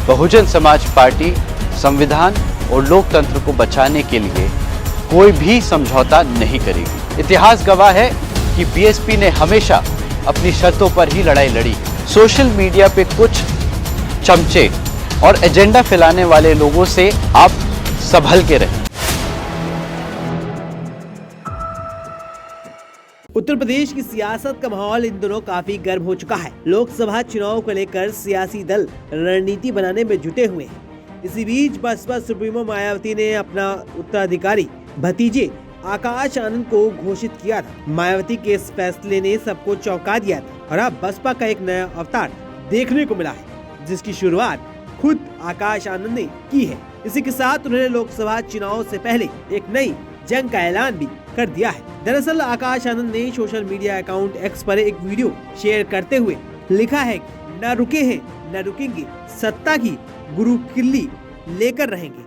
Bahujan Samaj party संविधान और लोकतंत्र को बचाने के लिए कोई भी समझौता नहीं करेगी। इतिहास गवाह है कि बीएसपी ने हमेशा अपनी शर्तों पर ही लड़ाई लड़ी। सोशल मीडिया पे कुछ चमचे और एजेंडा फैलाने वाले लोगों से आप संभल के रहें। उत्तर प्रदेश की सियासत का माहौल इन दिनों काफी गर्म हो चुका है। लोकसभा चुनाव को लेकर सियासी दल रणनीति बनाने में जुटे हुए हैं। इसी बीच बसपा सुप्रीमो मायावती ने अपना उत्तराधिकारी भतीजे आकाश आनंद को घोषित किया था। मायावती के इस फैसले ने सबको चौंका दिया था और अब बसपा का एक नया अवतार देखने को मिला है, जिसकी शुरुआत खुद आकाश आनंद ने की है। इसी के साथ उन्होंने लोकसभा चुनाव से पहले एक नई जंग का ऐलान भी कर दिया है। दरअसल आकाश आनंद ने सोशल मीडिया अकाउंट एक्स पर एक वीडियो शेयर करते हुए लिखा है कि न रुके हैं न रुकेंगे, सत्ता की गुरु किल्ली लेकर रहेंगे।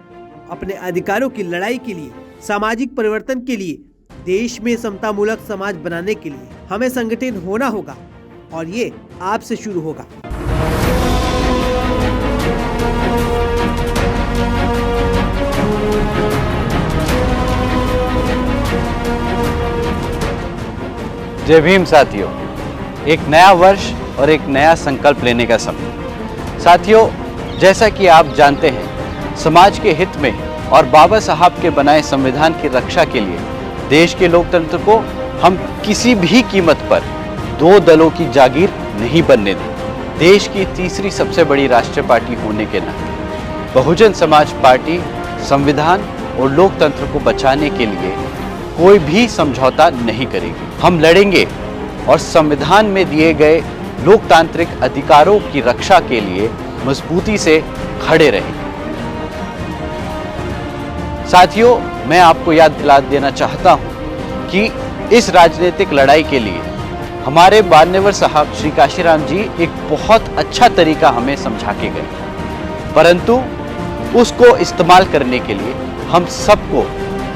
अपने अधिकारों की लड़ाई के लिए, सामाजिक परिवर्तन के लिए, देश में समतामूलक समाज बनाने के लिए हमें संगठित होना होगा और ये आपसे शुरू होगा। जय भीम साथियों, एक नया वर्ष और एक नया संकल्प लेने का समय। साथियों, जैसा कि आप जानते हैं, समाज के हित में और बाबा साहब के बनाए संविधान की रक्षा के लिए देश के लोकतंत्र को हम किसी भी कीमत पर दो दलों की जागीर नहीं बनने दें। देश की तीसरी सबसे बड़ी राष्ट्रीय पार्टी होने के नाते बहुजन समाज पार्टी संविधान और लोकतंत्र को बचाने के लिए कोई भी समझौता नहीं करेगी। हम लड़ेंगे और संविधान में दिए गए लोकतांत्रिक अधिकारों की रक्षा के लिए मजबूती से खड़े रहेंगे। साथियों, मैं आपको याद दिला देना चाहता हूं कि इस राजनीतिक लड़ाई के लिए हमारे मान्यवर साहब श्री काशीराम जी एक बहुत अच्छा तरीका हमें समझा के गए, परंतु उसको इस्तेमाल करने के लिए हम सबको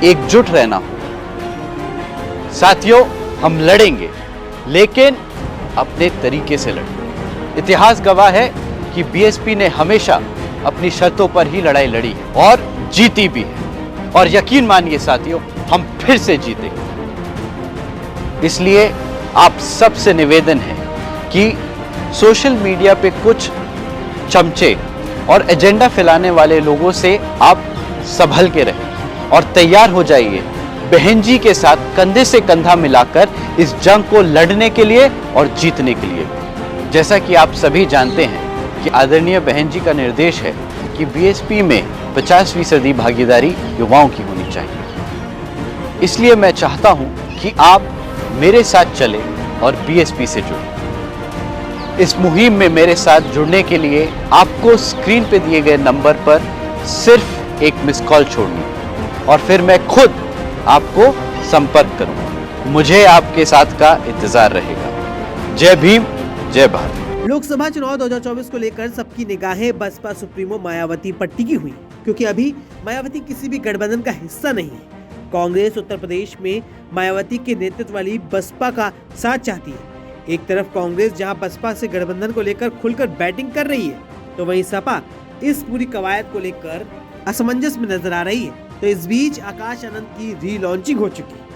एकजुट रहना होगा। साथियों, हम लड़ेंगे, लेकिन अपने तरीके से लड़ेंगे। इतिहास गवाह है कि बीएसपी ने हमेशा अपनी शर्तों पर ही लड़ाई लड़ी है और जीती भी है, और यकीन मानिए साथियों, हम फिर से जीतेंगे। इसलिए आप सबसे निवेदन है कि सोशल मीडिया पे कुछ चमचे और एजेंडा फैलाने वाले लोगों से आप संभल के रहें और तैयार हो जाइए बहन जी के साथ कंधे से कंधा मिलाकर इस जंग को लड़ने के लिए और जीतने के लिए। जैसा कि आप सभी जानते हैं कि आदरणीय बहन जी का निर्देश है कि बीएसपी में 50% भागीदारी युवाओं की होनी चाहिए। इसलिए मैं चाहता हूं कि आप मेरे साथ चलें और बीएसपी से जुड़ें। इस मुहिम में मेरे साथ जुड़ने के लिए आपको स्क्रीन पे दिए गए नंबर पर सिर्फ एक मिस कॉल छोड़नी है और फिर मैं खुद आपको संपर्क करूंगा। मुझे आपके साथ का इंतजार रहेगा। जय भीम, जय भारत। लोकसभा चुनाव 2024 को लेकर सबकी निगाहें बसपा सुप्रीमो मायावती पर टिकी हुई, क्योंकि अभी मायावती किसी भी गठबंधन का हिस्सा नहीं है। कांग्रेस उत्तर प्रदेश में मायावती के नेतृत्व वाली बसपा का साथ चाहती है। एक तरफ कांग्रेस जहां बसपा से गठबंधन को लेकर खुलकर बैटिंग कर रही है, तो वहीं सपा इस पूरी कवायद को लेकर असमंजस में नजर आ रही है। तो इस बीच आकाश आनंद की री लॉन्चिंग हो चुकी है।